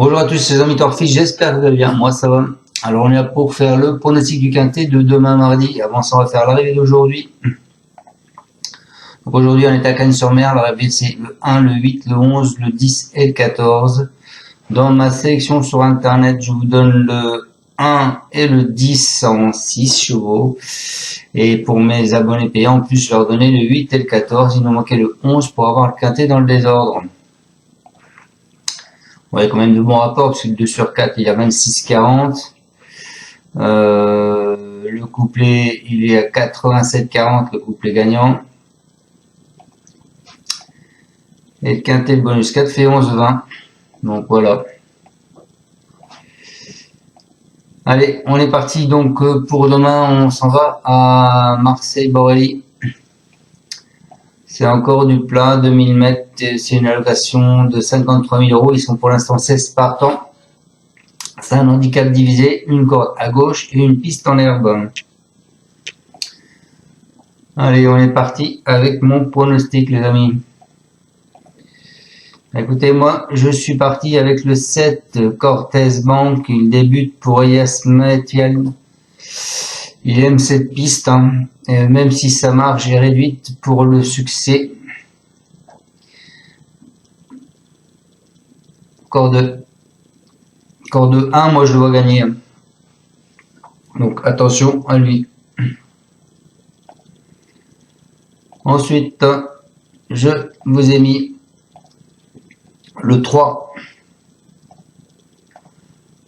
Bonjour à tous les amis Torfis, j'espère que vous allez bien, moi ça va. Alors on est là pour faire le pronostic du quintet de demain mardi, avant ça on va faire l'arrivée d'aujourd'hui. Donc aujourd'hui on est à Cagnes-sur-Mer, l'arrivée c'est le 1, le 8, le 11, le 10 et le 14. Dans ma sélection sur internet, je vous donne le 1 et le 10 en 6 chevaux. Et pour mes abonnés payants, en plus je leur donnais le 8 et le 14, il nous manquait le 11 pour avoir le quintet dans le désordre. Ouais, quand même de bons rapports, parce que le 2 sur 4, il est à 26,40. Le couplet, il est à 87,40, le couplet gagnant. Et le quintet, le bonus 4 fait 11,20. Donc voilà. Allez, on est parti. Donc pour demain, on s'en va à Marseille-Borelli. C'est encore du plat, 2000 mètres, c'est une allocation de 53 000 euros. Ils sont pour l'instant 16 partants. C'est un handicap divisé, une corde à gauche et une piste en herbe. Allez, on est parti avec mon pronostic, les amis. Écoutez, moi, je suis parti avec le 7 Cortez Bank. Il débute pour Elias Metial. Il aime cette piste, hein. Même si sa marge est réduite pour le succès. Corde 1, moi je le vois gagner. Donc attention à lui. Ensuite, je vous ai mis le 3.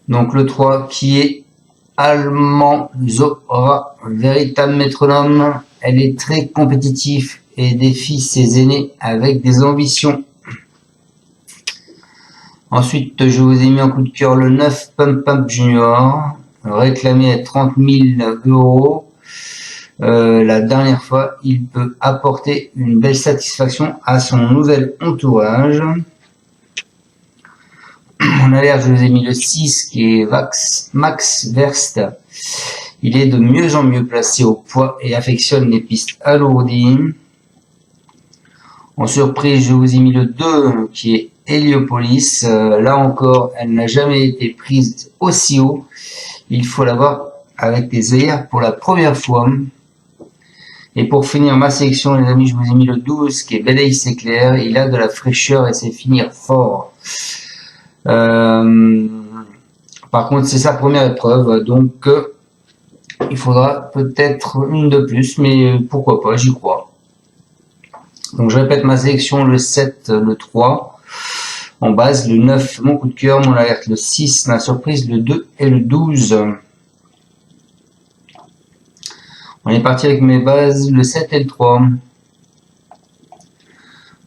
Donc le 3 qui est Allemand Zora, véritable métronome. Elle est très compétitive et défie ses aînés avec des ambitions. Ensuite, je vous ai mis en coup de cœur le 9 Pump Pump Junior, réclamé à 30 000 euros. La dernière fois, il peut apporter une belle satisfaction à son nouvel entourage. En alerte, je vous ai mis le 6 qui est Max Verst. Il est de mieux en mieux placé au poids et affectionne les pistes alourdies. En surprise, je vous ai mis le 2 qui est Heliopolis. Là encore, elle n'a jamais été prise aussi haut. Il faut l'avoir avec des œillères pour la première fois. Et pour finir ma sélection, les amis, je vous ai mis le 12 qui est Bélaïs Éclair. Il a de la fraîcheur et sait finir fort. Par contre, c'est sa première épreuve, donc il faudra peut-être une de plus, mais pourquoi pas, j'y crois. Donc je répète ma sélection, le 7, le 3, en base, le 9, mon coup de cœur, mon alerte, le 6, ma surprise, le 2 et le 12. On est parti avec mes bases, le 7 et le 3.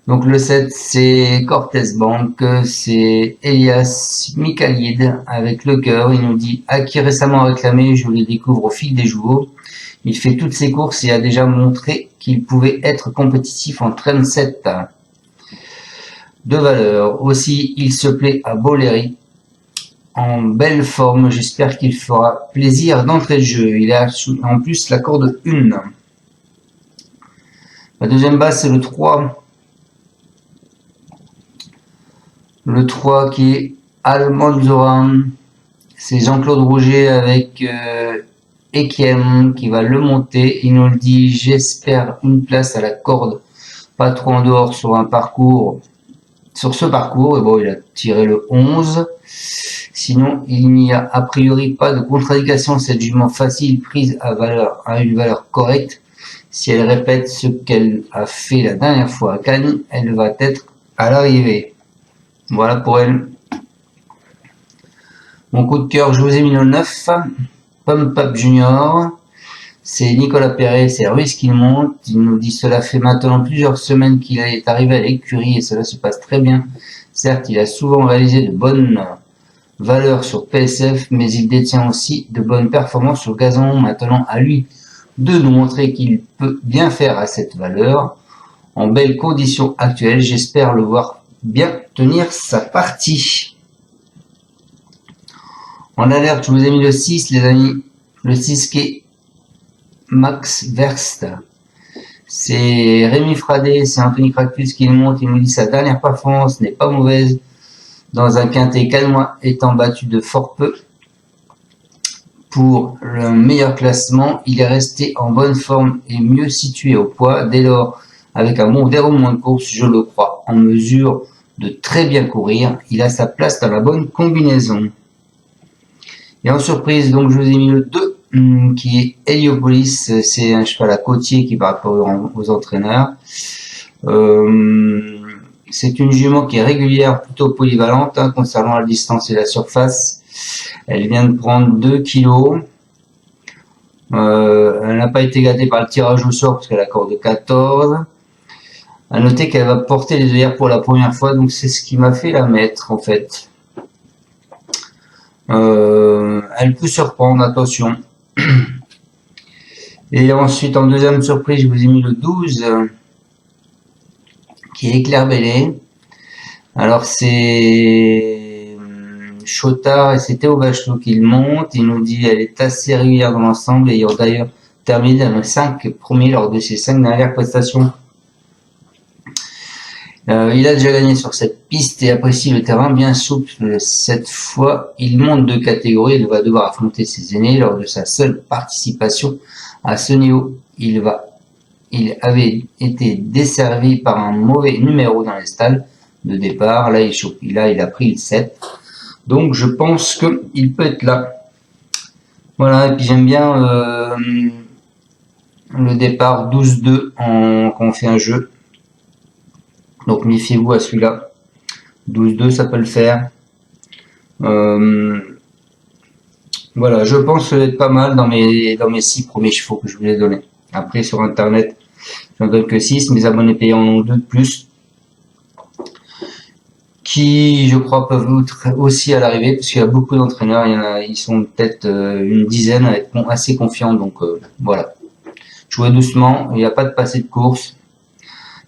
Donc le 7, c'est Cortez Bank, c'est Elias Mikalid avec le cœur. Il nous dit acquis récemment réclamé, je le découvre au fil des jours. Il fait toutes ses courses et a déjà montré qu'il pouvait être compétitif en train 7. De valeur. Aussi, il se plaît à Boléry. En belle forme, j'espère qu'il fera plaisir d'entrer de jeu. Il a en plus la corde 1. La deuxième base, c'est le 3. Le 3 qui est Almanzoran, c'est Jean-Claude Rouget avec Ekiem qui va le monter. Il nous le dit, j'espère une place à la corde, pas trop en dehors sur un parcours. Sur ce parcours, et bon, il a tiré le 11. Sinon, il n'y a a priori pas de contre-indication. Cette jument facile prise à une valeur correcte. Si elle répète ce qu'elle a fait la dernière fois à Cannes, elle va être à l'arrivée. Voilà pour elle. Mon coup de cœur, je vous ai mis le 9, Pump Up Junior. C'est Nicolas Perret, c'est Ruiz qui le monte. Il nous dit cela fait maintenant plusieurs semaines qu'il est arrivé à l'écurie et cela se passe très bien. Certes, il a souvent réalisé de bonnes valeurs sur PSF, mais il détient aussi de bonnes performances sur gazon. Maintenant, à lui de nous montrer qu'il peut bien faire à cette valeur. En belles conditions actuelles, j'espère le voir bien tenir sa partie. En alerte, je vous ai mis le 6, les amis. Le 6 qui est Max Verst. C'est Rémi Fradet, c'est Anthony Cractus qui le monte. Il nous dit sa dernière performance n'est pas mauvaise. dans un quintet cannois étant battu de fort peu. Pour le meilleur classement, il est resté en bonne forme et mieux situé au poids. Dès lors, avec un bon déroulement de course, je le crois en mesure de très bien courir. Il a sa place dans la bonne combinaison. Et en surprise, donc je vous ai mis le 2, qui est Heliopolis. C'est un cheval à côtier qui va parcourir aux entraîneurs. C'est une jument qui est régulière, plutôt polyvalente, concernant la distance et la surface. Elle vient de prendre 2 kilos. Elle n'a pas été gâtée par le tirage au sort parce qu'elle a corde de 14. À noter qu'elle va porter les œillères pour la première fois, donc c'est ce qui m'a fait la mettre en fait. Elle peut surprendre, attention. Et ensuite, en deuxième surprise, je vous ai mis le 12, qui est Éclair Bélé. Alors c'est Chotard et c'est Théo Bachelot qui le monte. Il nous dit elle est assez régulière dans l'ensemble, ayant d'ailleurs terminé dans les 5 premiers lors de ses 5 dernières prestations. Il a déjà gagné sur cette piste et apprécie le terrain bien souple. Cette fois, il monte de catégorie. Il va devoir affronter ses aînés lors de sa seule participation à ce niveau. Il avait été desservi par un mauvais numéro dans les stalles de départ. Là, il a pris le 7. Donc, je pense qu'il peut être là. Voilà, et puis j'aime bien le départ 12-2 quand on fait un jeu. Donc méfiez-vous à celui-là. 12-2, ça peut le faire. Voilà, je pense être pas mal dans mes 6 premiers chevaux que je vous ai donnés. Après, sur Internet, j'en donne que 6. Mes abonnés payants en ont 2 de plus. Qui, je crois, peuvent être aussi à l'arrivée, parce qu'il y a beaucoup d'entraîneurs. Ils sont peut-être une dizaine à être assez confiants. Donc voilà. Jouez doucement. Il n'y a pas de passé de course.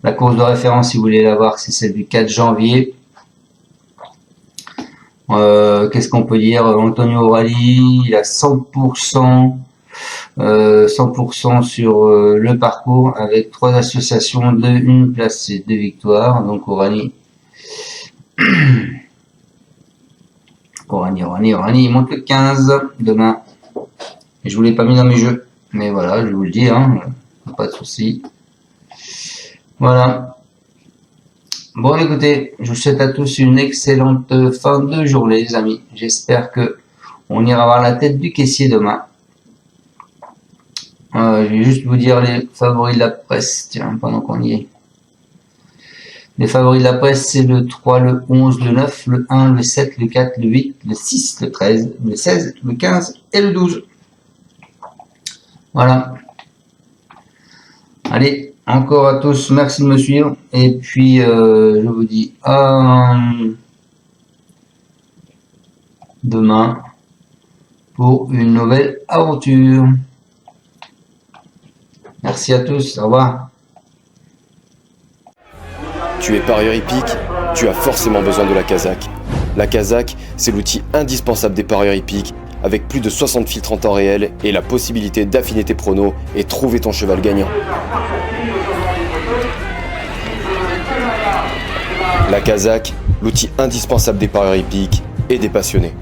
La course de référence, si vous voulez la voir, c'est celle du 4 janvier. Qu'est-ce qu'on peut dire? Antonio Orali, il a 100%, 100% sur le parcours avec 3 associations, 1 place et 2 victoires. Donc Orani, il monte le 15 demain. Et je vous l'ai pas mis dans mes jeux, mais voilà, je vous le dis, pas de souci. Voilà. Bon, écoutez, je vous souhaite à tous une excellente fin de journée, les amis. J'espère que on ira voir la tête du caissier demain. Je vais juste vous dire les favoris de la presse, tiens, pendant qu'on y est. Les favoris de la presse, c'est le 3, le 11, le 9, le 1, le 7, le 4, le 8, le 6, le 13, le 16, le 15 et le 12. Voilà. Allez. Encore à tous, merci de me suivre. Et puis, je vous dis à demain pour une nouvelle aventure. Merci à tous, au revoir. Tu es parieur hippique, tu as forcément besoin de la Kazakh. La Kazakh, c'est l'outil indispensable des parieurs hippiques, avec plus de 60 filtres en temps réel et la possibilité d'affiner tes pronos et trouver ton cheval gagnant. La Kazakh, l'outil indispensable des parieurs hippiques et des passionnés.